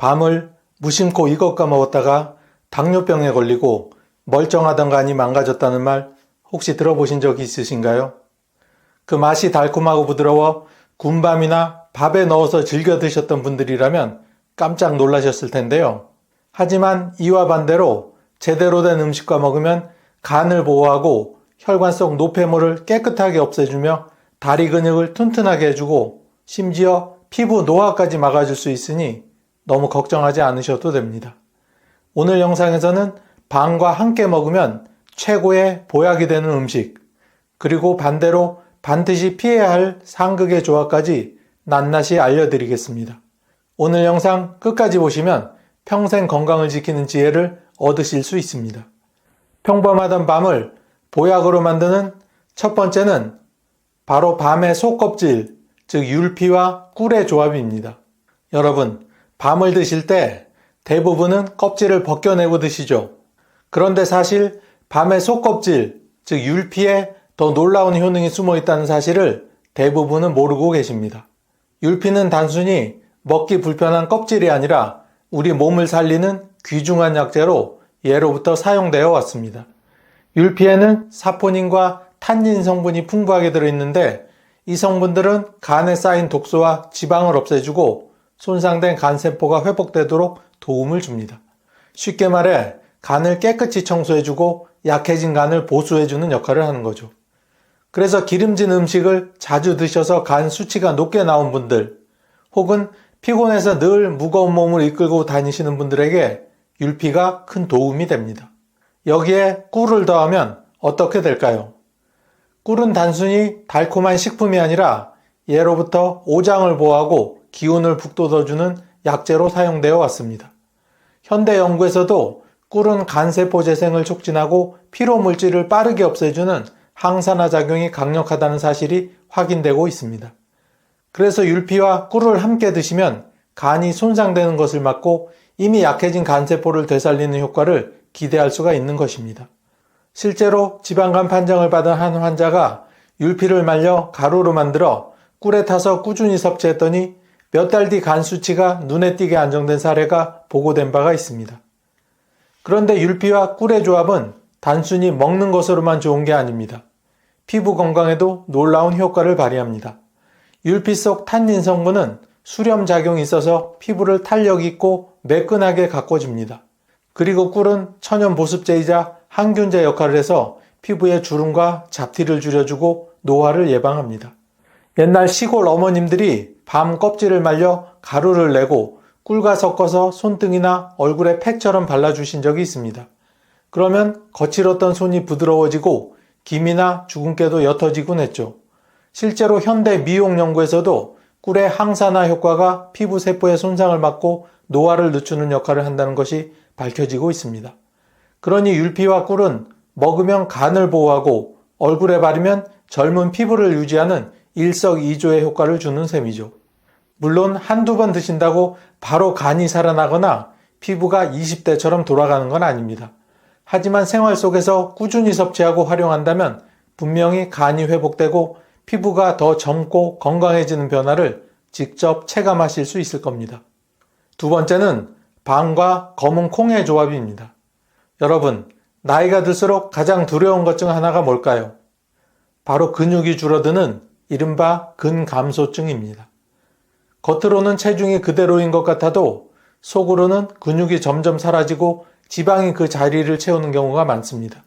밤을 무심코 이것과 먹었다가 당뇨병에 걸리고 멀쩡하던 간이 망가졌다는 말 혹시 들어보신 적이 있으신가요? 그 맛이 달콤하고 부드러워 군밤이나 밥에 넣어서 즐겨 드셨던 분들이라면 깜짝 놀라셨을 텐데요. 하지만 이와 반대로 제대로 된 음식과 먹으면 간을 보호하고 혈관 속 노폐물을 깨끗하게 없애주며 다리 근육을 튼튼하게 해주고 심지어 피부 노화까지 막아줄 수 있으니 너무 걱정하지 않으셔도 됩니다. 오늘 영상에서는 밤과 함께 먹으면 최고의 보약이 되는 음식, 그리고 반대로 반드시 피해야 할 상극의 조화까지 낱낱이 알려드리겠습니다. 오늘 영상 끝까지 보시면 평생 건강을 지키는 지혜를 얻으실 수 있습니다. 평범하던 밤을 보약으로 만드는 첫 번째는 바로 밤의 속껍질, 즉 율피와 꿀의 조합입니다. 여러분, 밤을 드실 때 대부분은 껍질을 벗겨내고 드시죠. 그런데 사실 밤의 속껍질, 즉 율피에 더 놀라운 효능이 숨어 있다는 사실을 대부분은 모르고 계십니다. 율피는 단순히 먹기 불편한 껍질이 아니라 우리 몸을 살리는 귀중한 약재로 예로부터 사용되어 왔습니다. 율피에는 사포닌과 탄닌 성분이 풍부하게 들어있는데 이 성분들은 간에 쌓인 독소와 지방을 없애주고 손상된 간세포가 회복되도록 도움을 줍니다. 쉽게 말해 간을 깨끗이 청소해주고 약해진 간을 보수해주는 역할을 하는 거죠. 그래서 기름진 음식을 자주 드셔서 간 수치가 높게 나온 분들, 혹은 피곤해서 늘 무거운 몸을 이끌고 다니시는 분들에게 율피가 큰 도움이 됩니다. 여기에 꿀을 더하면 어떻게 될까요? 꿀은 단순히 달콤한 식품이 아니라 예로부터 오장을 보호하고 기운을 북돋워주는 약재로 사용되어 왔습니다. 현대 연구에서도 꿀은 간세포 재생을 촉진하고 피로물질을 빠르게 없애주는 항산화 작용이 강력하다는 사실이 확인되고 있습니다. 그래서 율피와 꿀을 함께 드시면 간이 손상되는 것을 막고 이미 약해진 간세포를 되살리는 효과를 기대할 수가 있는 것입니다. 실제로 지방간 판정을 받은 한 환자가 율피를 말려 가루로 만들어 꿀에 타서 꾸준히 섭취했더니 몇 달 뒤 간 수치가 눈에 띄게 안정된 사례가 보고된 바가 있습니다. 그런데 율피와 꿀의 조합은 단순히 먹는 것으로만 좋은 게 아닙니다. 피부 건강에도 놀라운 효과를 발휘합니다. 율피 속 탄닌 성분은 수렴 작용이 있어서 피부를 탄력 있고 매끈하게 가꿔줍니다. 그리고 꿀은 천연 보습제이자 항균제 역할을 해서 피부의 주름과 잡티를 줄여주고 노화를 예방합니다. 옛날 시골 어머님들이 밤 껍질을 말려 가루를 내고 꿀과 섞어서 손등이나 얼굴에 팩처럼 발라주신 적이 있습니다. 그러면 거칠었던 손이 부드러워지고 기미나 주근깨도 옅어지곤 했죠. 실제로 현대 미용 연구에서도 꿀의 항산화 효과가 피부 세포의 손상을 막고 노화를 늦추는 역할을 한다는 것이 밝혀지고 있습니다. 그러니 율피와 꿀은 먹으면 간을 보호하고 얼굴에 바르면 젊은 피부를 유지하는 일석이조의 효과를 주는 셈이죠. 물론 한두 번 드신다고 바로 간이 살아나거나 피부가 20대처럼 돌아가는 건 아닙니다. 하지만 생활 속에서 꾸준히 섭취하고 활용한다면 분명히 간이 회복되고 피부가 더 젊고 건강해지는 변화를 직접 체감하실 수 있을 겁니다. 두 번째는 밤과 검은 콩의 조합입니다. 여러분, 나이가 들수록 가장 두려운 것 중 하나가 뭘까요? 바로 근육이 줄어드는 이른바 근감소증입니다. 겉으로는 체중이 그대로인 것 같아도 속으로는 근육이 점점 사라지고 지방이 그 자리를 채우는 경우가 많습니다.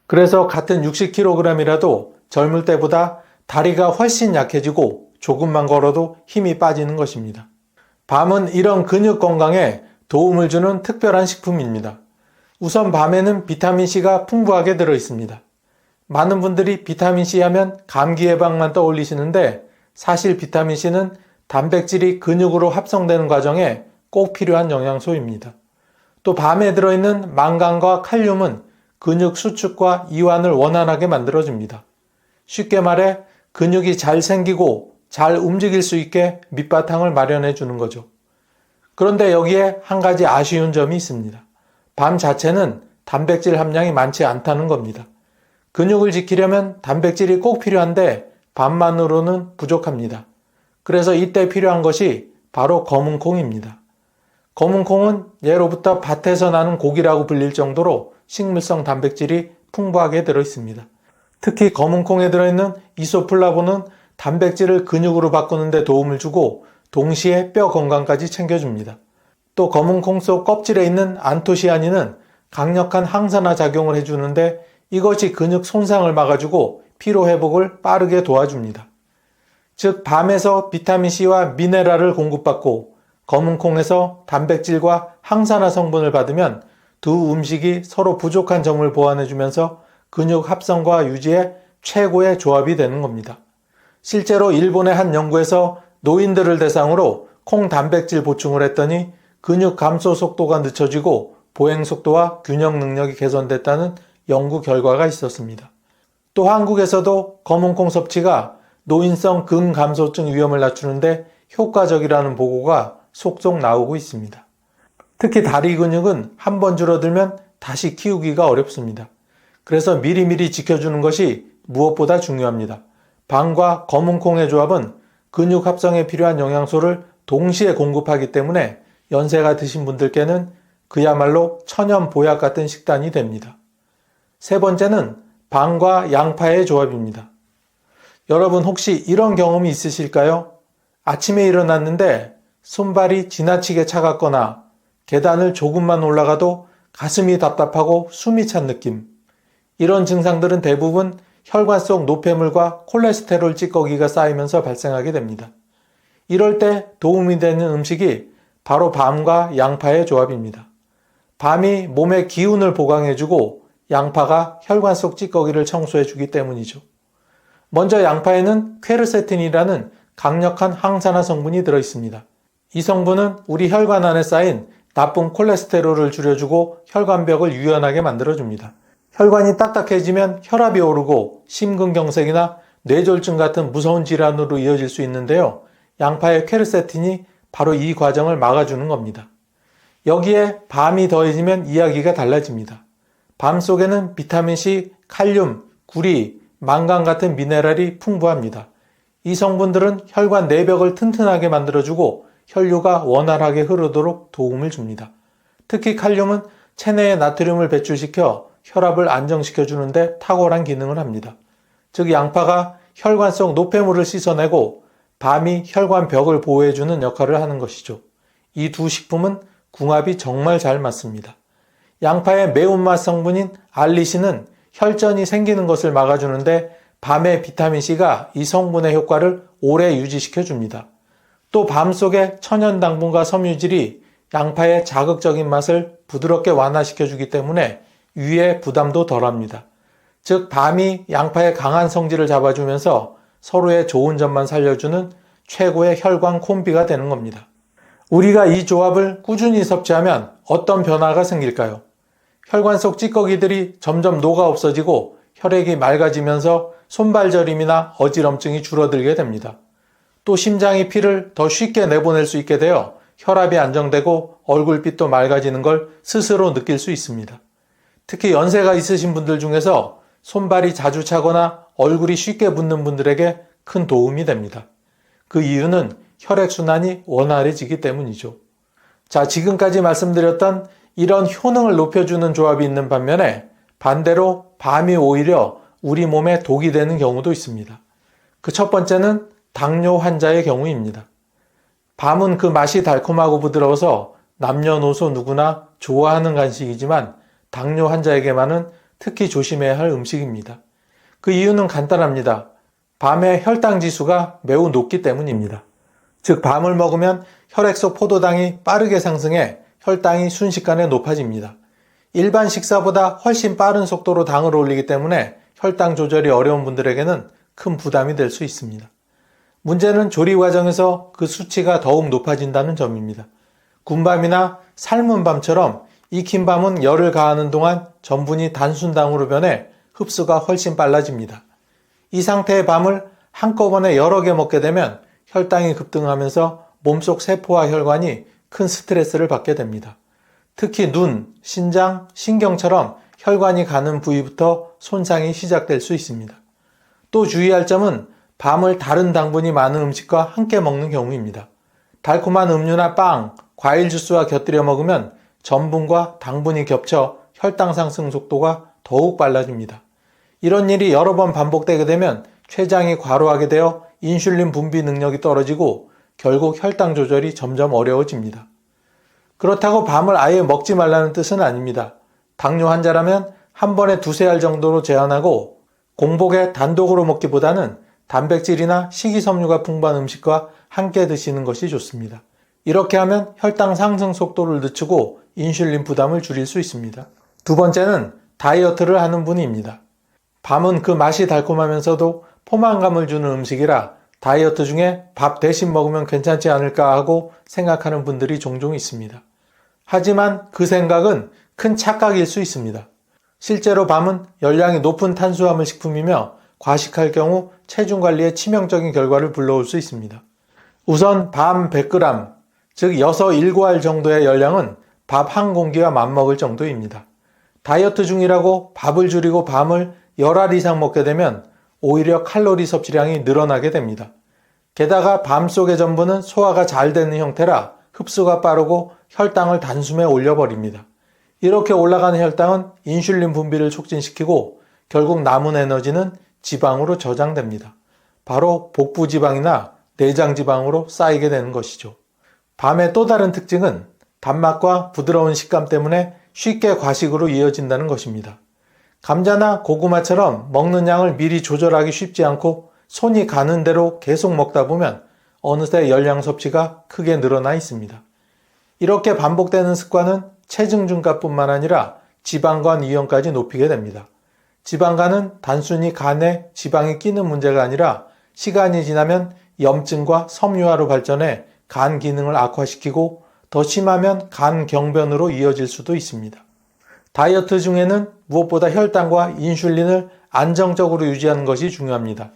그래서 같은 60kg이라도 젊을 때보다 다리가 훨씬 약해지고 조금만 걸어도 힘이 빠지는 것입니다. 밤은 이런 근육 건강에 도움을 주는 특별한 식품입니다. 우선 밤에는 비타민C가 풍부하게 들어있습니다. 많은 분들이 비타민C 하면 감기 예방만 떠올리시는데 사실 비타민C는 단백질이 근육으로 합성되는 과정에 꼭 필요한 영양소입니다. 또 밤에 들어있는 망간과 칼륨은 근육 수축과 이완을 원활하게 만들어줍니다. 쉽게 말해 근육이 잘 생기고 잘 움직일 수 있게 밑바탕을 마련해 주는 거죠. 그런데 여기에 한 가지 아쉬운 점이 있습니다. 밤 자체는 단백질 함량이 많지 않다는 겁니다. 근육을 지키려면 단백질이 꼭 필요한데 밤만으로는 부족합니다. 그래서 이때 필요한 것이 바로 검은 콩입니다. 검은 콩은 예로부터 밭에서 나는 고기라고 불릴 정도로 식물성 단백질이 풍부하게 들어있습니다. 특히 검은 콩에 들어있는 이소플라본은 단백질을 근육으로 바꾸는 데 도움을 주고 동시에 뼈 건강까지 챙겨줍니다. 또 검은 콩 속 껍질에 있는 안토시아닌은 강력한 항산화 작용을 해주는데 이것이 근육 손상을 막아주고 피로 회복을 빠르게 도와줍니다. 즉 밤에서 비타민C와 미네랄을 공급받고 검은 콩에서 단백질과 항산화 성분을 받으면 두 음식이 서로 부족한 점을 보완해주면서 근육 합성과 유지에 최고의 조합이 되는 겁니다. 실제로 일본의 한 연구에서 노인들을 대상으로 콩 단백질 보충을 했더니 근육 감소 속도가 늦춰지고 보행 속도와 균형 능력이 개선됐다는 연구 결과가 있었습니다. 또 한국에서도 검은 콩 섭취가 노인성 근감소증 위험을 낮추는데 효과적이라는 보고가 속속 나오고 있습니다. 특히 다리 근육은 한 번 줄어들면 다시 키우기가 어렵습니다. 그래서 미리미리 지켜주는 것이 무엇보다 중요합니다. 밤과 검은 콩의 조합은 근육 합성에 필요한 영양소를 동시에 공급하기 때문에 연세가 드신 분들께는 그야말로 천연 보약 같은 식단이 됩니다. 세 번째는 밤과 양파의 조합입니다. 여러분 혹시 이런 경험이 있으실까요? 아침에 일어났는데 손발이 지나치게 차갑거나 계단을 조금만 올라가도 가슴이 답답하고 숨이 찬 느낌. 이런 증상들은 대부분 혈관 속 노폐물과 콜레스테롤 찌꺼기가 쌓이면서 발생하게 됩니다. 이럴 때 도움이 되는 음식이 바로 밤과 양파의 조합입니다. 밤이 몸의 기운을 보강해주고 양파가 혈관 속 찌꺼기를 청소해주기 때문이죠. 먼저 양파에는 퀘르세틴이라는 강력한 항산화 성분이 들어있습니다. 이 성분은 우리 혈관 안에 쌓인 나쁜 콜레스테롤을 줄여주고 혈관벽을 유연하게 만들어줍니다. 혈관이 딱딱해지면 혈압이 오르고 심근경색이나 뇌졸중 같은 무서운 질환으로 이어질 수 있는데요. 양파의 퀘르세틴이 바로 이 과정을 막아주는 겁니다. 여기에 밤이 더해지면 이야기가 달라집니다. 밤 속에는 비타민C, 칼륨, 구리, 망간 같은 미네랄이 풍부합니다. 이 성분들은 혈관 내벽을 튼튼하게 만들어주고 혈류가 원활하게 흐르도록 도움을 줍니다. 특히 칼륨은 체내에 나트륨을 배출시켜 혈압을 안정시켜주는데 탁월한 기능을 합니다. 즉 양파가 혈관 속 노폐물을 씻어내고 밤이 혈관 벽을 보호해주는 역할을 하는 것이죠. 이 두 식품은 궁합이 정말 잘 맞습니다. 양파의 매운맛 성분인 알리신은 혈전이 생기는 것을 막아주는데 밤의 비타민C가 이 성분의 효과를 오래 유지시켜줍니다. 또 밤 속의 천연 당분과 섬유질이 양파의 자극적인 맛을 부드럽게 완화시켜주기 때문에 위에 부담도 덜합니다. 즉 밤이 양파의 강한 성질을 잡아주면서 서로의 좋은 점만 살려주는 최고의 혈관 콤비가 되는 겁니다. 우리가 이 조합을 꾸준히 섭취하면 어떤 변화가 생길까요? 혈관 속 찌꺼기들이 점점 녹아 없어지고 혈액이 맑아지면서 손발저림이나 어지럼증이 줄어들게 됩니다. 또 심장이 피를 더 쉽게 내보낼 수 있게 되어 혈압이 안정되고 얼굴빛도 맑아지는 걸 스스로 느낄 수 있습니다. 특히 연세가 있으신 분들 중에서 손발이 자주 차거나 얼굴이 쉽게 붓는 분들에게 큰 도움이 됩니다. 그 이유는 혈액순환이 원활해지기 때문이죠. 자, 지금까지 말씀드렸던 이런 효능을 높여주는 조합이 있는 반면에 반대로 밤이 오히려 우리 몸에 독이 되는 경우도 있습니다. 그 첫 번째는 당뇨 환자의 경우입니다. 밤은 그 맛이 달콤하고 부드러워서 남녀노소 누구나 좋아하는 간식이지만 당뇨 환자에게만은 특히 조심해야 할 음식입니다. 그 이유는 간단합니다. 밤의 혈당 지수가 매우 높기 때문입니다. 즉 밤을 먹으면 혈액 속 포도당이 빠르게 상승해 혈당이 순식간에 높아집니다. 일반 식사보다 훨씬 빠른 속도로 당을 올리기 때문에 혈당 조절이 어려운 분들에게는 큰 부담이 될 수 있습니다. 문제는 조리 과정에서 그 수치가 더욱 높아진다는 점입니다. 군밤이나 삶은 밤처럼 익힌 밤은 열을 가하는 동안 전분이 단순당으로 변해 흡수가 훨씬 빨라집니다. 이 상태의 밤을 한꺼번에 여러 개 먹게 되면 혈당이 급등하면서 몸속 세포와 혈관이 큰 스트레스를 받게 됩니다. 특히 눈, 신장, 신경처럼 혈관이 가는 부위부터 손상이 시작될 수 있습니다. 또 주의할 점은 밤을 다른 당분이 많은 음식과 함께 먹는 경우입니다. 달콤한 음료나 빵, 과일 주스와 곁들여 먹으면 전분과 당분이 겹쳐 혈당 상승 속도가 더욱 빨라집니다. 이런 일이 여러 번 반복되게 되면 췌장이 과로하게 되어 인슐린 분비 능력이 떨어지고 결국 혈당 조절이 점점 어려워집니다. 그렇다고 밤을 아예 먹지 말라는 뜻은 아닙니다. 당뇨 환자라면 한 번에 두세 알 정도로 제한하고 공복에 단독으로 먹기보다는 단백질이나 식이섬유가 풍부한 음식과 함께 드시는 것이 좋습니다. 이렇게 하면 혈당 상승 속도를 늦추고 인슐린 부담을 줄일 수 있습니다. 두 번째는 다이어트를 하는 분입니다. 밤은 그 맛이 달콤하면서도 포만감을 주는 음식이라 다이어트 중에 밥 대신 먹으면 괜찮지 않을까 하고 생각하는 분들이 종종 있습니다. 하지만 그 생각은 큰 착각일 수 있습니다. 실제로 밤은 열량이 높은 탄수화물 식품이며 과식할 경우 체중 관리에 치명적인 결과를 불러올 수 있습니다. 우선 밤 100g, 즉 6, 7알 정도의 열량은 밥 한 공기와 맞먹을 정도입니다. 다이어트 중이라고 밥을 줄이고 밤을 10알 이상 먹게 되면 오히려 칼로리 섭취량이 늘어나게 됩니다. 게다가 밤 속의 전분은 소화가 잘 되는 형태라 흡수가 빠르고 혈당을 단숨에 올려버립니다. 이렇게 올라가는 혈당은 인슐린 분비를 촉진시키고 결국 남은 에너지는 지방으로 저장됩니다. 바로 복부지방이나 내장지방으로 쌓이게 되는 것이죠. 밤의 또 다른 특징은 단맛과 부드러운 식감 때문에 쉽게 과식으로 이어진다는 것입니다. 감자나 고구마처럼 먹는 양을 미리 조절하기 쉽지 않고 손이 가는 대로 계속 먹다 보면 어느새 열량 섭취가 크게 늘어나 있습니다. 이렇게 반복되는 습관은 체중 증가뿐만 아니라 지방간 위험까지 높이게 됩니다. 지방간은 단순히 간에 지방이 끼는 문제가 아니라 시간이 지나면 염증과 섬유화로 발전해 간 기능을 악화시키고 더 심하면 간 경변으로 이어질 수도 있습니다. 다이어트 중에는 무엇보다 혈당과 인슐린을 안정적으로 유지하는 것이 중요합니다.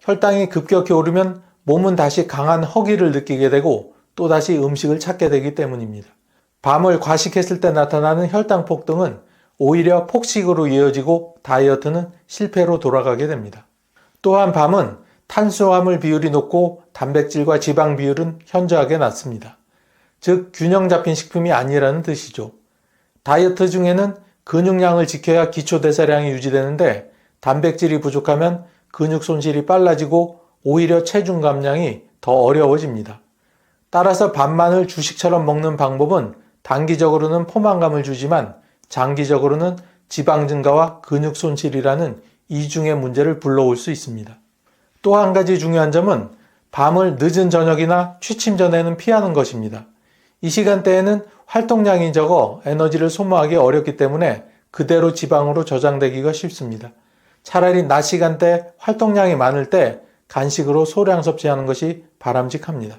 혈당이 급격히 오르면 몸은 다시 강한 허기를 느끼게 되고 또다시 음식을 찾게 되기 때문입니다. 밤을 과식했을 때 나타나는 혈당 폭등은 오히려 폭식으로 이어지고 다이어트는 실패로 돌아가게 됩니다. 또한 밤은 탄수화물 비율이 높고 단백질과 지방 비율은 현저하게 낮습니다. 즉 균형 잡힌 식품이 아니라는 뜻이죠. 다이어트 중에는 근육량을 지켜야 기초대사량이 유지되는데 단백질이 부족하면 근육 손실이 빨라지고 오히려 체중 감량이 더 어려워집니다. 따라서 밤만을 주식처럼 먹는 방법은 단기적으로는 포만감을 주지만 장기적으로는 지방 증가와 근육 손실이라는 이중의 문제를 불러올 수 있습니다. 또 한 가지 중요한 점은 밤을 늦은 저녁이나 취침 전에는 피하는 것입니다. 이 시간대에는 활동량이 적어 에너지를 소모하기 어렵기 때문에 그대로 지방으로 저장되기가 쉽습니다. 차라리 낮 시간대 활동량이 많을 때 간식으로 소량 섭취하는 것이 바람직합니다.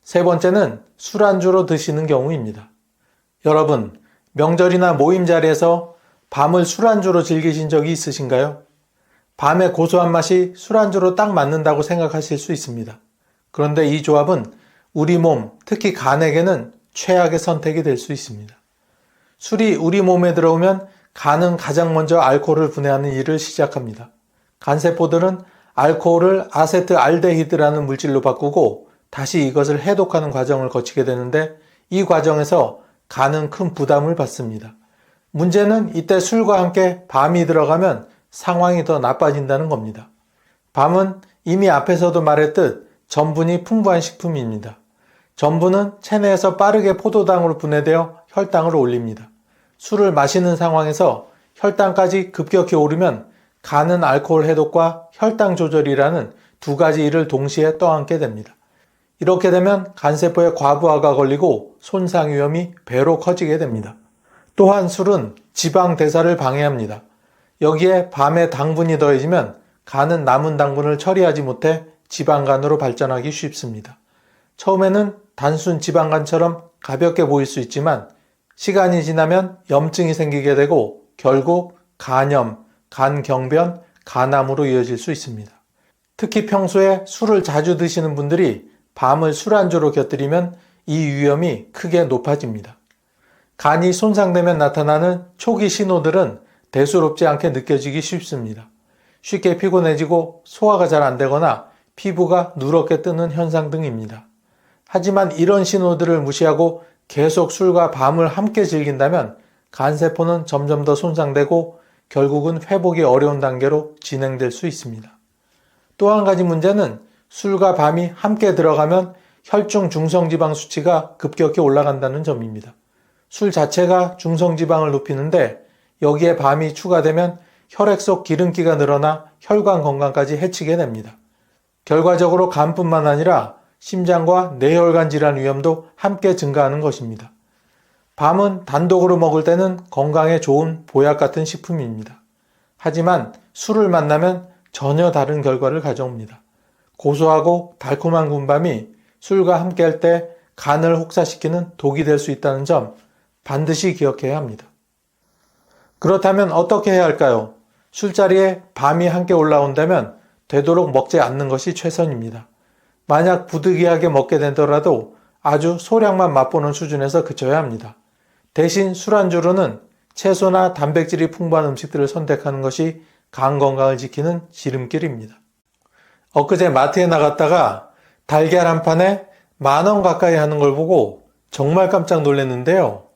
세 번째는 술안주로 드시는 경우입니다. 여러분, 명절이나 모임 자리에서 밤을 술안주로 즐기신 적이 있으신가요? 밤의 고소한 맛이 술안주로 딱 맞는다고 생각하실 수 있습니다. 그런데 이 조합은 우리 몸, 특히 간에게는 최악의 선택이 될 수 있습니다. 술이 우리 몸에 들어오면 간은 가장 먼저 알코올을 분해하는 일을 시작합니다. 간세포들은 알코올을 아세트알데히드라는 물질로 바꾸고 다시 이것을 해독하는 과정을 거치게 되는데 이 과정에서 간은 큰 부담을 받습니다. 문제는 이때 술과 함께 밤이 들어가면 상황이 더 나빠진다는 겁니다. 밤은 이미 앞에서도 말했듯 전분이 풍부한 식품입니다. 전분은 체내에서 빠르게 포도당으로 분해되어 혈당을 올립니다. 술을 마시는 상황에서 혈당까지 급격히 오르면 간은 알코올 해독과 혈당 조절이라는 두 가지 일을 동시에 떠안게 됩니다. 이렇게 되면 간세포의 과부하가 걸리고 손상 위험이 배로 커지게 됩니다. 또한 술은 지방 대사를 방해합니다. 여기에 밤에 당분이 더해지면 간은 남은 당분을 처리하지 못해 지방간으로 발전하기 쉽습니다. 처음에는 단순 지방간처럼 가볍게 보일 수 있지만 시간이 지나면 염증이 생기게 되고 결국 간염, 간경변, 간암으로 이어질 수 있습니다. 특히 평소에 술을 자주 드시는 분들이 밤을 술안주로 곁들이면 이 위험이 크게 높아집니다. 간이 손상되면 나타나는 초기 신호들은 대수롭지 않게 느껴지기 쉽습니다. 쉽게 피곤해지고 소화가 잘 안 되거나 피부가 누렇게 뜨는 현상 등입니다. 하지만 이런 신호들을 무시하고 계속 술과 밤을 함께 즐긴다면 간세포는 점점 더 손상되고 결국은 회복이 어려운 단계로 진행될 수 있습니다. 또 한 가지 문제는 술과 밤이 함께 들어가면 혈중 중성지방 수치가 급격히 올라간다는 점입니다. 술 자체가 중성지방을 높이는데 여기에 밤이 추가되면 혈액 속 기름기가 늘어나 혈관 건강까지 해치게 됩니다. 결과적으로 간뿐만 아니라 심장과 뇌혈관 질환 위험도 함께 증가하는 것입니다. 밤은 단독으로 먹을 때는 건강에 좋은 보약 같은 식품입니다. 하지만 술을 만나면 전혀 다른 결과를 가져옵니다. 고소하고 달콤한 군밤이 술과 함께 할 때 간을 혹사시키는 독이 될 수 있다는 점 반드시 기억해야 합니다. 그렇다면 어떻게 해야 할까요? 술자리에 밤이 함께 올라온다면 되도록 먹지 않는 것이 최선입니다. 만약 부득이하게 먹게 되더라도 아주 소량만 맛보는 수준에서 그쳐야 합니다. 대신 술안주로는 채소나 단백질이 풍부한 음식들을 선택하는 것이 간 건강을 지키는 지름길입니다. 엊그제 마트에 나갔다가 달걀 한 판에 10,000원 가까이 하는 걸 보고 정말 깜짝 놀랐는데요.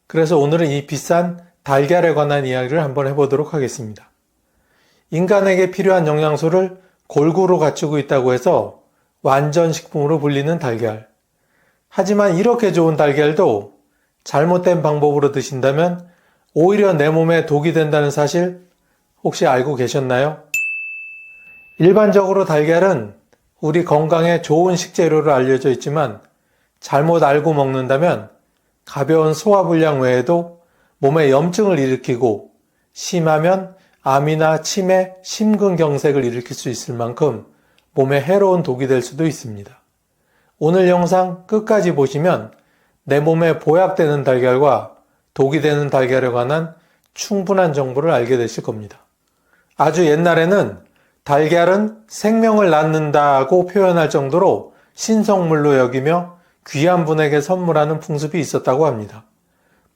그래서 오늘은 이 비싼 달걀에 관한 이야기를 한번 해보도록 하겠습니다. 인간에게 필요한 영양소를 골고루 갖추고 있다고 해서 완전 식품으로 불리는 달걀. 하지만 이렇게 좋은 달걀도 잘못된 방법으로 드신다면 오히려 내 몸에 독이 된다는 사실 혹시 알고 계셨나요? 일반적으로 달걀은 우리 건강에 좋은 식재료로 알려져 있지만 잘못 알고 먹는다면 가벼운 소화불량 외에도 몸에 염증을 일으키고 심하면 암이나 치매, 심근경색을 일으킬 수 있을 만큼 몸에 해로운 독이 될 수도 있습니다. 오늘 영상 끝까지 보시면 내 몸에 보약되는 달걀과 독이 되는 달걀에 관한 충분한 정보를 알게 되실 겁니다. 아주 옛날에는 달걀은 생명을 낳는다고 표현할 정도로 신성물로 여기며 귀한 분에게 선물하는 풍습이 있었다고 합니다.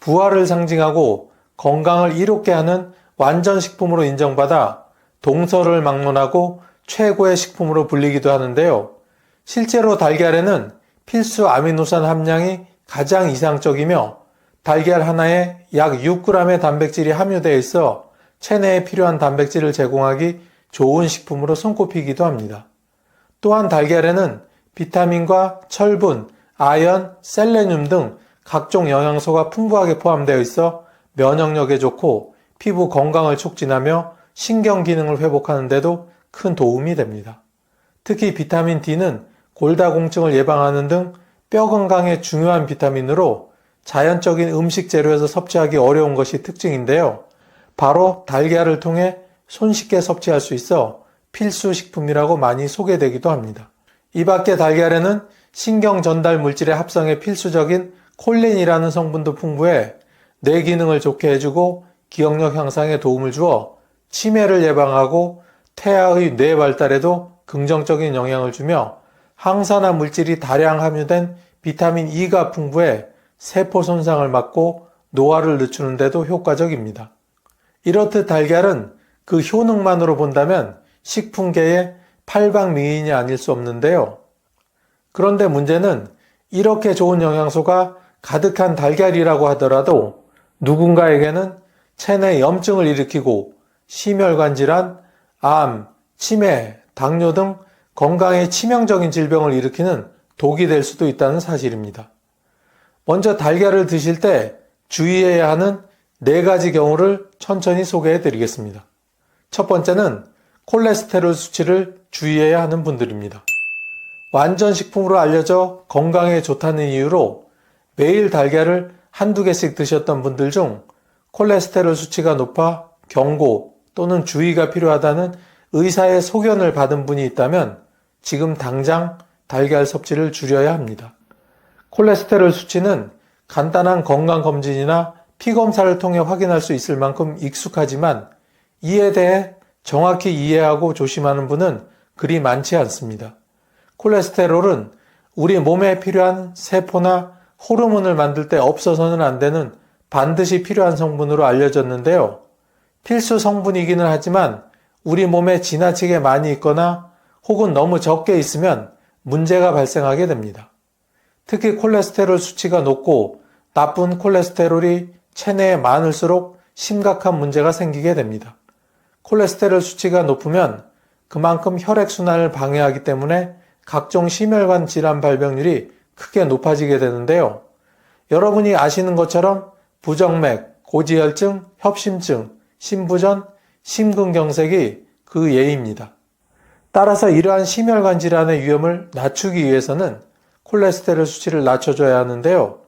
부활을 상징하고 건강을 이롭게 하는 완전 식품으로 인정받아 동서를 막론하고 최고의 식품으로 불리기도 하는데요. 실제로 달걀에는 필수 아미노산 함량이 가장 이상적이며 달걀 하나에 약 6g의 단백질이 함유되어 있어 체내에 필요한 단백질을 제공하기 좋은 식품으로 손꼽히기도 합니다. 또한 달걀에는 비타민과 철분, 아연, 셀레늄 등 각종 영양소가 풍부하게 포함되어 있어 면역력에 좋고 피부 건강을 촉진하며 신경 기능을 회복하는 데도 큰 도움이 됩니다. 특히 비타민 D는 골다공증을 예방하는 등 뼈 건강에 중요한 비타민으로 자연적인 음식 재료에서 섭취하기 어려운 것이 특징인데요. 바로 달걀을 통해 손쉽게 섭취할 수 있어 필수 식품이라고 많이 소개되기도 합니다. 이 밖에 달걀에는 신경 전달 물질의 합성에 필수적인 콜린이라는 성분도 풍부해 뇌 기능을 좋게 해주고 기억력 향상에 도움을 주어 치매를 예방하고 태아의 뇌 발달에도 긍정적인 영향을 주며 항산화 물질이 다량 함유된 비타민 E가 풍부해 세포 손상을 막고 노화를 늦추는 데도 효과적입니다. 이렇듯 달걀은 그 효능만으로 본다면 식품계의 팔방미인이 아닐 수 없는데요. 그런데 문제는 이렇게 좋은 영양소가 가득한 달걀이라고 하더라도 누군가에게는 체내 염증을 일으키고 심혈관 질환, 암, 치매, 당뇨 등 건강에 치명적인 질병을 일으키는 독이 될 수도 있다는 사실입니다. 먼저 달걀을 드실 때 주의해야 하는 4가지 경우를 천천히 소개해 드리겠습니다. 첫 번째는 콜레스테롤 수치를 주의해야 하는 분들입니다. 완전 식품으로 알려져 건강에 좋다는 이유로 매일 달걀을 한두 개씩 드셨던 분들 중 콜레스테롤 수치가 높아 경고 또는 주의가 필요하다는 의사의 소견을 받은 분이 있다면 지금 당장 달걀 섭취를 줄여야 합니다. 콜레스테롤 수치는 간단한 건강검진이나 피검사를 통해 확인할 수 있을 만큼 익숙하지만 이에 대해 정확히 이해하고 조심하는 분은 그리 많지 않습니다. 콜레스테롤은 우리 몸에 필요한 세포나 호르몬을 만들 때 없어서는 안 되는 반드시 필요한 성분으로 알려졌는데요. 필수 성분이기는 하지만 우리 몸에 지나치게 많이 있거나 혹은 너무 적게 있으면 문제가 발생하게 됩니다. 특히 콜레스테롤 수치가 높고 나쁜 콜레스테롤이 체내에 많을수록 심각한 문제가 생기게 됩니다. 콜레스테롤 수치가 높으면 그만큼 혈액순환을 방해하기 때문에 각종 심혈관 질환 발병률이 크게 높아지게 되는데요. 여러분이 아시는 것처럼 부정맥, 고지혈증, 협심증, 심부전, 심근경색이 그 예입니다. 따라서 이러한 심혈관 질환의 위험을 낮추기 위해서는 콜레스테롤 수치를 낮춰줘야 하는데요.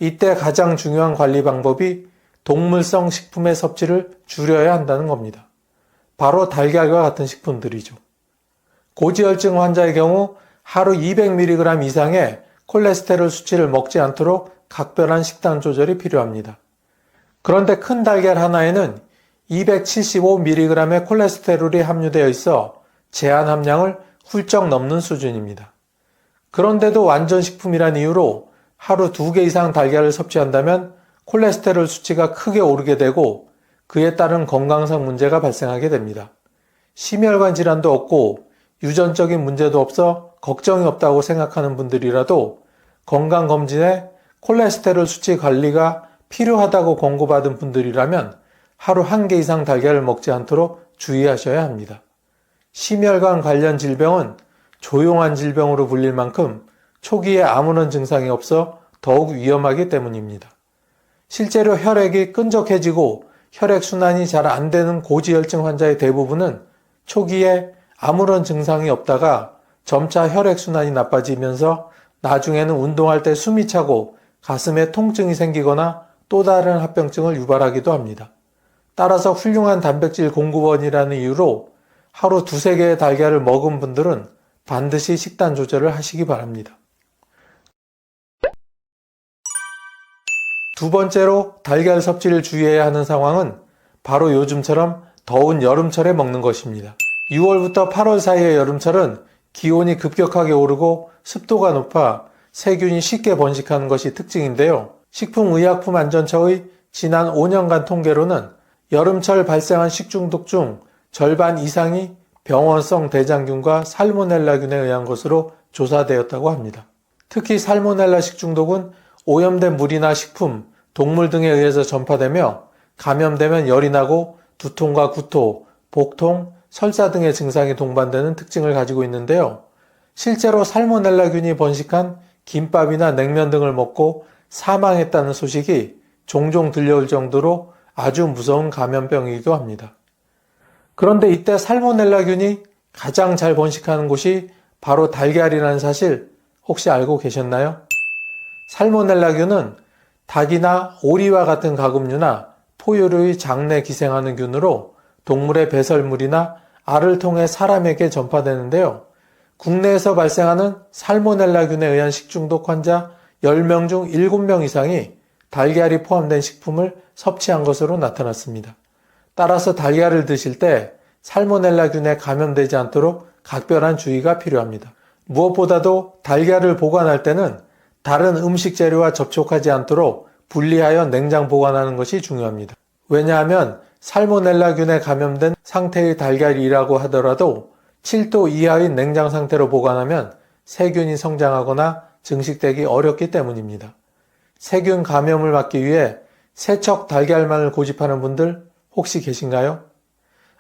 이때 가장 중요한 관리 방법이 동물성 식품의 섭취를 줄여야 한다는 겁니다. 바로 달걀과 같은 식품들이죠. 고지혈증 환자의 경우 하루 200mg 이상의 콜레스테롤 수치를 먹지 않도록 각별한 식단 조절이 필요합니다. 그런데 큰 달걀 하나에는 275mg의 콜레스테롤이 함유되어 있어 제한 함량을 훌쩍 넘는 수준입니다. 그런데도 완전식품이란 이유로 하루 2개 이상 달걀을 섭취한다면 콜레스테롤 수치가 크게 오르게 되고 그에 따른 건강상 문제가 발생하게 됩니다. 심혈관 질환도 없고 유전적인 문제도 없어 걱정이 없다고 생각하는 분들이라도 건강검진에 콜레스테롤 수치 관리가 필요하다고 권고받은 분들이라면 하루 1개 이상 달걀을 먹지 않도록 주의하셔야 합니다. 심혈관 관련 질병은 조용한 질병으로 불릴 만큼 초기에 아무런 증상이 없어 더욱 위험하기 때문입니다. 실제로 혈액이 끈적해지고 혈액순환이 잘 안 되는 고지혈증 환자의 대부분은 초기에 아무런 증상이 없다가 점차 혈액순환이 나빠지면서 나중에는 운동할 때 숨이 차고 가슴에 통증이 생기거나 또 다른 합병증을 유발하기도 합니다. 따라서 훌륭한 단백질 공급원이라는 이유로 하루 2-3개의 달걀을 먹은 분들은 반드시 식단 조절을 하시기 바랍니다. 두 번째로 달걀 섭취를 주의해야 하는 상황은 바로 요즘처럼 더운 여름철에 먹는 것입니다. 6월부터 8월 사이의 여름철은 기온이 급격하게 오르고 습도가 높아 세균이 쉽게 번식하는 것이 특징인데요. 식품의약품안전처의 지난 5년간 통계로는 여름철 발생한 식중독 중 절반 이상이 병원성 대장균과 살모넬라균에 의한 것으로 조사되었다고 합니다. 특히 살모넬라 식중독은 오염된 물이나 식품, 동물 등에 의해서 전파되며 감염되면 열이 나고 두통과 구토, 복통, 설사 등의 증상이 동반되는 특징을 가지고 있는데요. 실제로 살모넬라균이 번식한 김밥이나 냉면 등을 먹고 사망했다는 소식이 종종 들려올 정도로 아주 무서운 감염병이기도 합니다. 그런데 이때 살모넬라균이 가장 잘 번식하는 곳이 바로 달걀이라는 사실 혹시 알고 계셨나요? 살모넬라균은 닭이나 오리와 같은 가금류나 포유류의 장내 기생하는 균으로 동물의 배설물이나 알을 통해 사람에게 전파되는데요. 국내에서 발생하는 살모넬라균에 의한 식중독 환자 10명 중 7명 이상이 달걀이 포함된 식품을 섭취한 것으로 나타났습니다. 따라서 달걀을 드실 때 살모넬라균에 감염되지 않도록 각별한 주의가 필요합니다. 무엇보다도 달걀을 보관할 때는 다른 음식 재료와 접촉하지 않도록 분리하여 냉장 보관하는 것이 중요합니다. 왜냐하면 살모넬라균에 감염된 상태의 달걀이라고 하더라도 7도 이하의 냉장 상태로 보관하면 세균이 성장하거나 증식되기 어렵기 때문입니다. 세균 감염을 막기 위해 세척 달걀만을 고집하는 분들 혹시 계신가요?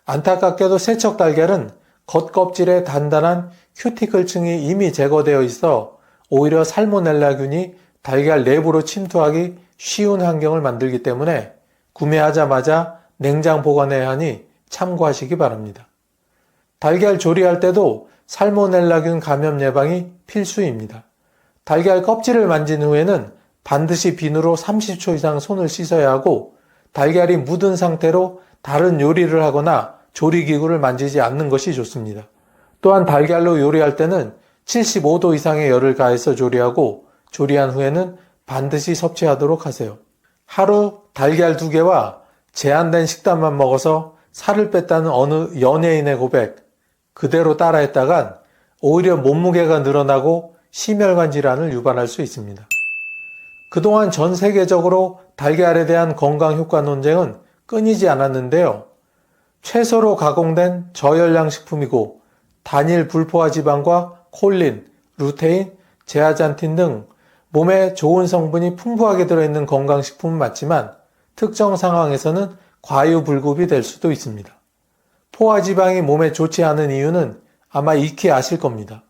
안타깝게도 세척 달걀은 겉껍질에 단단한 큐티클층이 이미 제거되어 있어 오히려 살모넬라균이 달걀 내부로 침투하기 쉬운 환경을 만들기 때문에 구매하자마자 냉장 보관해야 하니 참고하시기 바랍니다. 달걀 조리할 때도 살모넬라균 감염 예방이 필수입니다. 달걀 껍질을 만진 후에는 반드시 비누로 30초 이상 손을 씻어야 하고 달걀이 묻은 상태로 다른 요리를 하거나 조리기구를 만지지 않는 것이 좋습니다. 또한 달걀로 요리할 때는 75도 이상의 열을 가해서 조리하고 조리한 후에는 반드시 섭취하도록 하세요. 하루 달걀 2개와 제한된 식단만 먹어서 살을 뺐다는 어느 연예인의 고백 그대로 따라했다간 오히려 몸무게가 늘어나고 심혈관 질환을 유발할 수 있습니다. 그동안 전 세계적으로 달걀에 대한 건강 효과 논쟁은 끊이지 않았는데요. 채소로 가공된 저열량 식품이고 단일 불포화 지방과 콜린, 루테인, 제아잔틴 등 몸에 좋은 성분이 풍부하게 들어있는 건강식품은 맞지만 특정 상황에서는 과유불급이 될 수도 있습니다. 포화지방이 몸에 좋지 않은 이유는 아마 익히 아실 겁니다.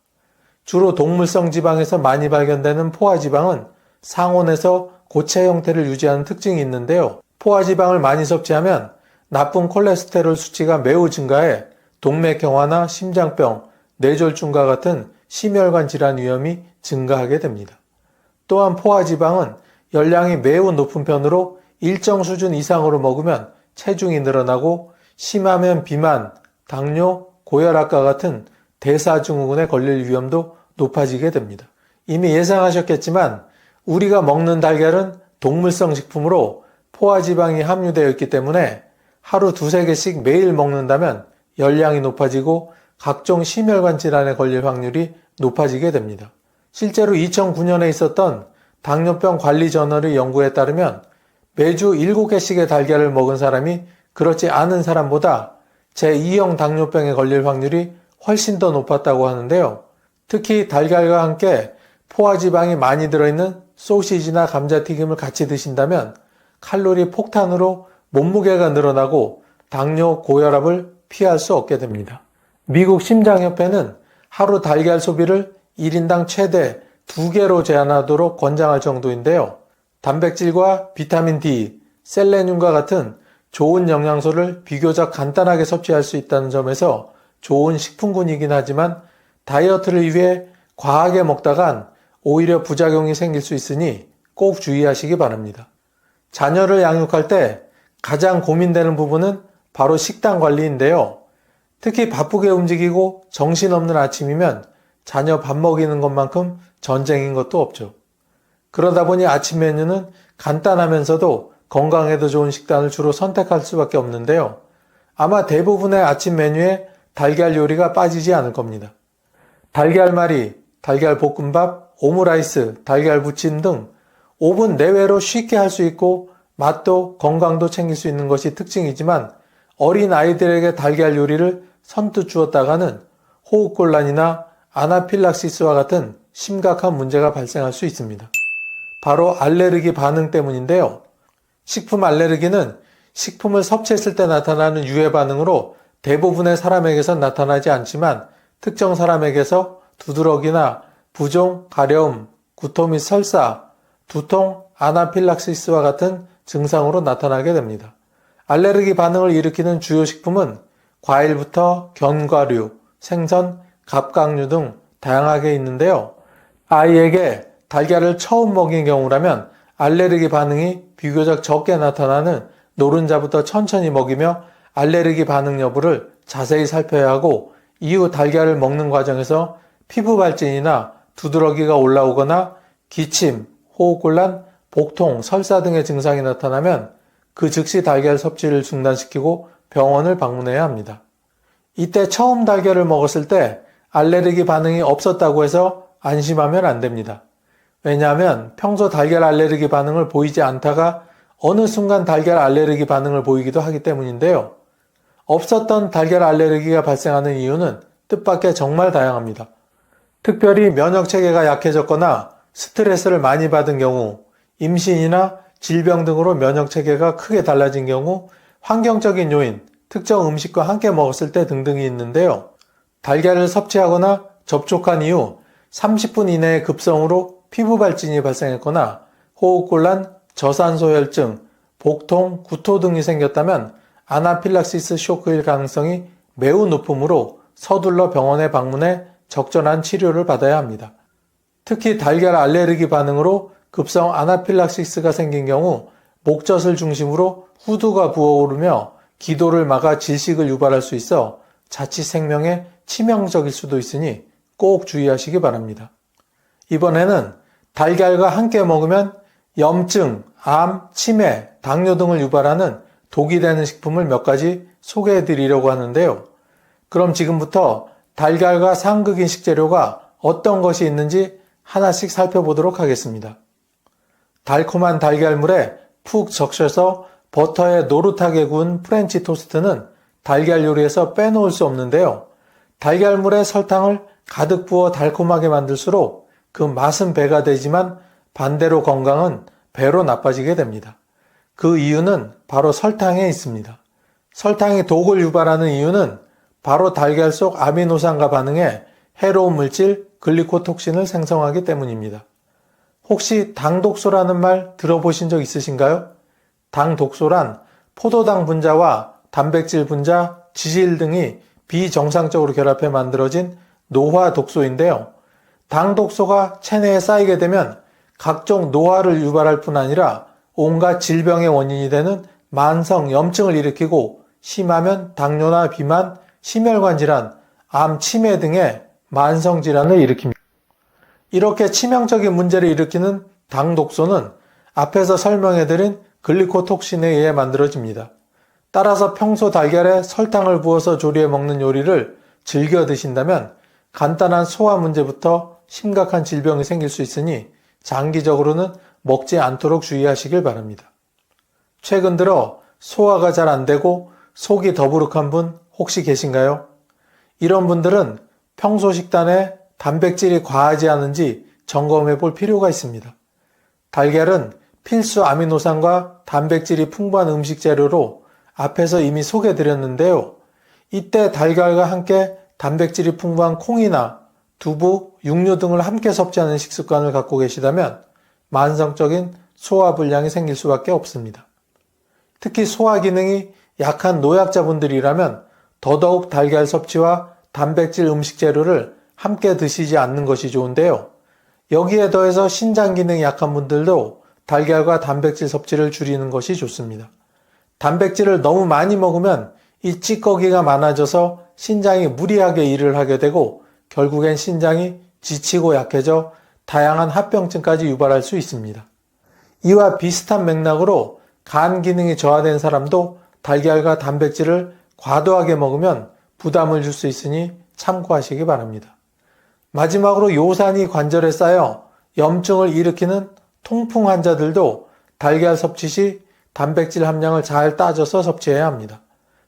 주로 동물성 지방에서 많이 발견되는 포화지방은 상온에서 고체 형태를 유지하는 특징이 있는데요. 포화지방을 많이 섭취하면 나쁜 콜레스테롤 수치가 매우 증가해 동맥경화나 심장병, 뇌졸중과 같은 심혈관 질환 위험이 증가하게 됩니다. 또한 포화지방은 열량이 매우 높은 편으로 일정 수준 이상으로 먹으면 체중이 늘어나고 심하면 비만, 당뇨, 고혈압과 같은 대사증후군에 걸릴 위험도 높아지게 됩니다. 이미 예상하셨겠지만 우리가 먹는 달걀은 동물성 식품으로 포화지방이 함유되어 있기 때문에 하루 2-3개씩 매일 먹는다면 열량이 높아지고 각종 심혈관 질환에 걸릴 확률이 높아지게 됩니다. 실제로 2009년에 있었던 당뇨병 관리 저널의 연구에 따르면 매주 7개씩의 달걀을 먹은 사람이 그렇지 않은 사람보다 제2형 당뇨병에 걸릴 확률이 훨씬 더 높았다고 하는데요. 특히 달걀과 함께 포화지방이 많이 들어있는 소시지나 감자튀김을 같이 드신다면 칼로리 폭탄으로 몸무게가 늘어나고 당뇨, 고혈압을 피할 수 없게 됩니다. 미국 심장협회는 하루 달걀 소비를 1인당 최대 2개로 제한하도록 권장할 정도인데요. 단백질과 비타민 D, 셀레늄과 같은 좋은 영양소를 비교적 간단하게 섭취할 수 있다는 점에서 좋은 식품군이긴 하지만 다이어트를 위해 과하게 먹다간 오히려 부작용이 생길 수 있으니 꼭 주의하시기 바랍니다. 자녀를 양육할 때 가장 고민되는 부분은 바로 식단 관리인데요. 특히 바쁘게 움직이고 정신없는 아침이면 자녀 밥 먹이는 것만큼 전쟁인 것도 없죠. 그러다 보니 아침 메뉴는 간단하면서도 건강에도 좋은 식단을 주로 선택할 수밖에 없는데요. 아마 대부분의 아침 메뉴에 달걀 요리가 빠지지 않을 겁니다. 달걀말이, 달걀 볶음밥, 오므라이스, 달걀 부침 등 오븐 내외로 쉽게 할 수 있고 맛도 건강도 챙길 수 있는 것이 특징이지만 어린 아이들에게 달걀 요리를 선뜻 주었다가는 호흡곤란이나 아나필락시스와 같은 심각한 문제가 발생할 수 있습니다. 바로 알레르기 반응 때문인데요. 식품 알레르기는 식품을 섭취했을 때 나타나는 유해 반응으로 대부분의 사람에게서 나타나지 않지만 특정 사람에게서 두드러기나 부종, 가려움, 구토 및 설사, 두통, 아나필락시스와 같은 증상으로 나타나게 됩니다. 알레르기 반응을 일으키는 주요 식품은 과일부터 견과류, 생선, 갑각류 등 다양하게 있는데요. 아이에게 달걀을 처음 먹인 경우라면 알레르기 반응이 비교적 적게 나타나는 노른자부터 천천히 먹이며 알레르기 반응 여부를 자세히 살펴야 하고 이후 달걀을 먹는 과정에서 피부 발진이나 두드러기가 올라오거나 기침, 호흡곤란, 복통, 설사 등의 증상이 나타나면 그 즉시 달걀 섭취를 중단시키고 병원을 방문해야 합니다. 이때 처음 달걀을 먹었을 때 알레르기 반응이 없었다고 해서 안심하면 안 됩니다. 왜냐하면 평소 달걀 알레르기 반응을 보이지 않다가 어느 순간 달걀 알레르기 반응을 보이기도 하기 때문인데요. 없었던 달걀 알레르기가 발생하는 이유는 뜻밖의 정말 다양합니다. 특별히 면역체계가 약해졌거나 스트레스를 많이 받은 경우, 임신이나 질병 등으로 면역체계가 크게 달라진 경우, 환경적인 요인, 특정 음식과 함께 먹었을 때 등등이 있는데요. 달걀을 섭취하거나 접촉한 이후 30분 이내의 급성으로 피부 발진이 발생했거나 호흡곤란, 저산소혈증, 복통, 구토 등이 생겼다면 아나필락시스 쇼크일 가능성이 매우 높으므로 서둘러 병원에 방문해 적절한 치료를 받아야 합니다. 특히 달걀 알레르기 반응으로 급성 아나필락시스가 생긴 경우 목젖을 중심으로 후두가 부어오르며 기도를 막아 질식을 유발할 수 있어 자칫 생명에 치명적일 수도 있으니 꼭 주의하시기 바랍니다. 이번에는 달걀과 함께 먹으면 염증, 암, 치매, 당뇨 등을 유발하는 독이 되는 식품을 몇 가지 소개해 드리려고 하는데요. 그럼 지금부터 달걀과 상극인 식재료가 어떤 것이 있는지 하나씩 살펴보도록 하겠습니다. 달콤한 달걀물에 푹 적셔서 버터에 노릇하게 구운 프렌치 토스트는 달걀 요리에서 빼놓을 수 없는데요. 달걀물에 설탕을 가득 부어 달콤하게 만들수록 그 맛은 배가 되지만 반대로 건강은 배로 나빠지게 됩니다. 그 이유는 바로 설탕에 있습니다. 설탕이 독을 유발하는 이유는 바로 달걀 속 아미노산과 반응해 해로운 물질 글리코톡신을 생성하기 때문입니다. 혹시 당독소라는 말 들어보신 적 있으신가요? 당독소란 포도당 분자와 단백질 분자, 지질 등이 비정상적으로 결합해 만들어진 노화 독소인데요. 당독소가 체내에 쌓이게 되면 각종 노화를 유발할 뿐 아니라 온갖 질병의 원인이 되는 만성 염증을 일으키고 심하면 당뇨나 비만, 심혈관 질환, 암, 치매 등의 만성 질환을 일으킵니다. 이렇게 치명적인 문제를 일으키는 당독소는 앞에서 설명해드린 글리코톡신에 의해 만들어집니다. 따라서 평소 달걀에 설탕을 부어서 조리해 먹는 요리를 즐겨 드신다면 간단한 소화 문제부터 심각한 질병이 생길 수 있으니 장기적으로는 먹지 않도록 주의하시길 바랍니다. 최근 들어 소화가 잘 안 되고 속이 더부룩한 분 혹시 계신가요? 이런 분들은 평소 식단에 단백질이 과하지 않은지 점검해 볼 필요가 있습니다. 달걀은 필수 아미노산과 단백질이 풍부한 음식 재료로 앞에서 이미 소개해 드렸는데요. 이때 달걀과 함께 단백질이 풍부한 콩이나 두부, 육류 등을 함께 섭취하는 식습관을 갖고 계시다면 만성적인 소화불량이 생길 수밖에 없습니다. 특히 소화 기능이 약한 노약자분들이라면 더더욱 달걀 섭취와 단백질 음식 재료를 함께 드시지 않는 것이 좋은데요. 여기에 더해서 신장 기능이 약한 분들도 달걀과 단백질 섭취를 줄이는 것이 좋습니다. 단백질을 너무 많이 먹으면 이 찌꺼기가 많아져서 신장이 무리하게 일을 하게 되고 결국엔 신장이 지치고 약해져 다양한 합병증까지 유발할 수 있습니다. 이와 비슷한 맥락으로 간 기능이 저하된 사람도 달걀과 단백질을 과도하게 먹으면 부담을 줄 수 있으니 참고하시기 바랍니다. 마지막으로 요산이 관절에 쌓여 염증을 일으키는 통풍 환자들도 달걀 섭취 시 단백질 함량을 잘 따져서 섭취해야 합니다.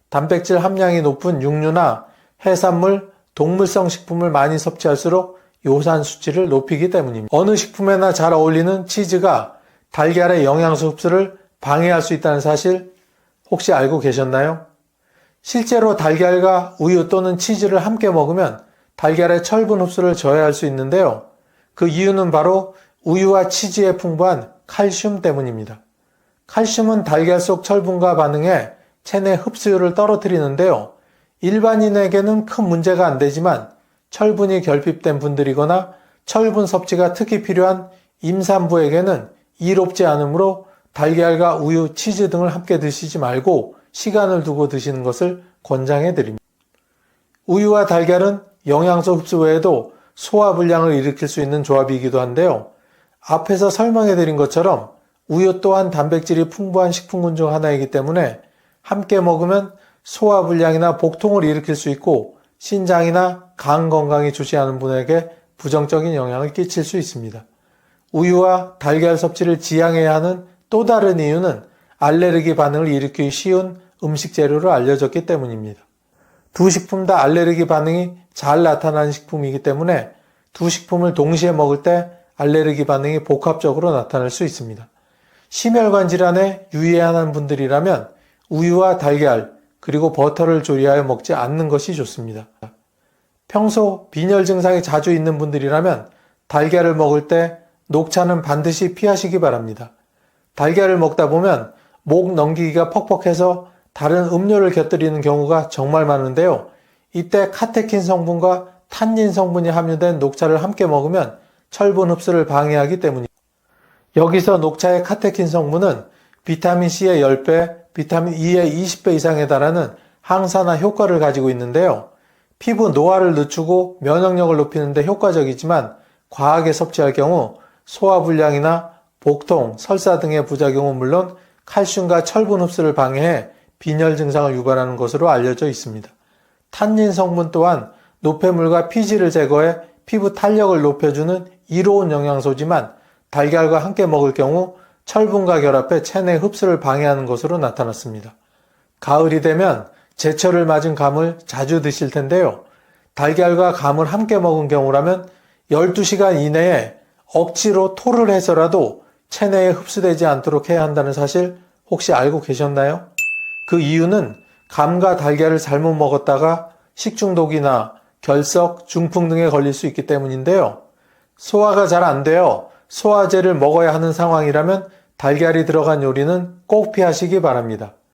단백질 함량이 높은 육류나 해산물, 동물성 식품을 많이 섭취할수록 요산 수치를 높이기 때문입니다. 어느 식품에나 잘 어울리는 치즈가 달걀의 영양소 흡수를 방해할 수 있다는 사실 혹시 알고 계셨나요? 실제로 달걀과 우유 또는 치즈를 함께 먹으면 달걀의 철분 흡수를 저해할 수 있는데요. 그 이유는 바로 우유와 치즈에 풍부한 칼슘 때문입니다. 칼슘은 달걀 속 철분과 반응해 체내 흡수율을 떨어뜨리는데요. 일반인에게는 큰 문제가 안 되지만 철분이 결핍된 분들이거나 철분 섭취가 특히 필요한 임산부에게는 이롭지 않으므로 달걀과 우유, 치즈 등을 함께 드시지 말고 시간을 두고 드시는 것을 권장해 드립니다. 우유와 달걀은 영양소 흡수 외에도 소화불량을 일으킬 수 있는 조합이기도 한데요. 앞에서 설명해 드린 것처럼 우유 또한 단백질이 풍부한 식품군 중 하나이기 때문에 함께 먹으면 소화불량이나 복통을 일으킬 수 있고 신장이나 간 건강이 좋지 않은 분에게 부정적인 영향을 끼칠 수 있습니다. 우유와 달걀 섭취를 지양해야 하는 또 다른 이유는 알레르기 반응을 일으키기 쉬운 음식 재료로 알려졌기 때문입니다. 두 식품 다 알레르기 반응이 잘 나타나는 식품이기 때문에 두 식품을 동시에 먹을 때 알레르기 반응이 복합적으로 나타날 수 있습니다. 심혈관 질환에 유의해야 분들이라면 우유와 달걀 그리고 버터를 조리하여 먹지 않는 것이 좋습니다. 평소 빈혈 증상이 자주 있는 분들이라면 달걀을 먹을 때 녹차는 반드시 피하시기 바랍니다. 달걀을 먹다 보면 목 넘기기가 퍽퍽해서 다른 음료를 곁들이는 경우가 정말 많은데요. 이때 카테킨 성분과 탄닌 성분이 함유된 녹차를 함께 먹으면 철분 흡수를 방해하기 때문입니다. 여기서 녹차의 카테킨 성분은 비타민C의 10배, 비타민 E의 20배 이상에 달하는 항산화 효과를 가지고 있는데요. 피부 노화를 늦추고 면역력을 높이는 데 효과적이지만 과하게 섭취할 경우 소화불량이나 복통, 설사 등의 부작용은 물론 칼슘과 철분 흡수를 방해해 빈혈 증상을 유발하는 것으로 알려져 있습니다. 탄닌 성분 또한 노폐물과 피지를 제거해 피부 탄력을 높여주는 이로운 영양소지만 달걀과 함께 먹을 경우 철분과 결합해 체내 흡수를 방해하는 것으로 나타났습니다. 가을이 되면 제철을 맞은 감을 자주 드실 텐데요. 달걀과 감을 함께 먹은 경우라면 12시간 이내에 억지로 토를 해서라도 체내에 흡수되지 않도록 해야 한다는 사실 혹시 알고 계셨나요? 그 이유는 감과 달걀을 잘못 먹었다가 식중독이나 결석, 중풍 등에 걸릴 수 있기 때문인데요. 소화가 잘 안 되어 소화제를 먹어야 하는 상황이라면 달걀이 들어간 요리는 꼭 피하시기 바랍니다.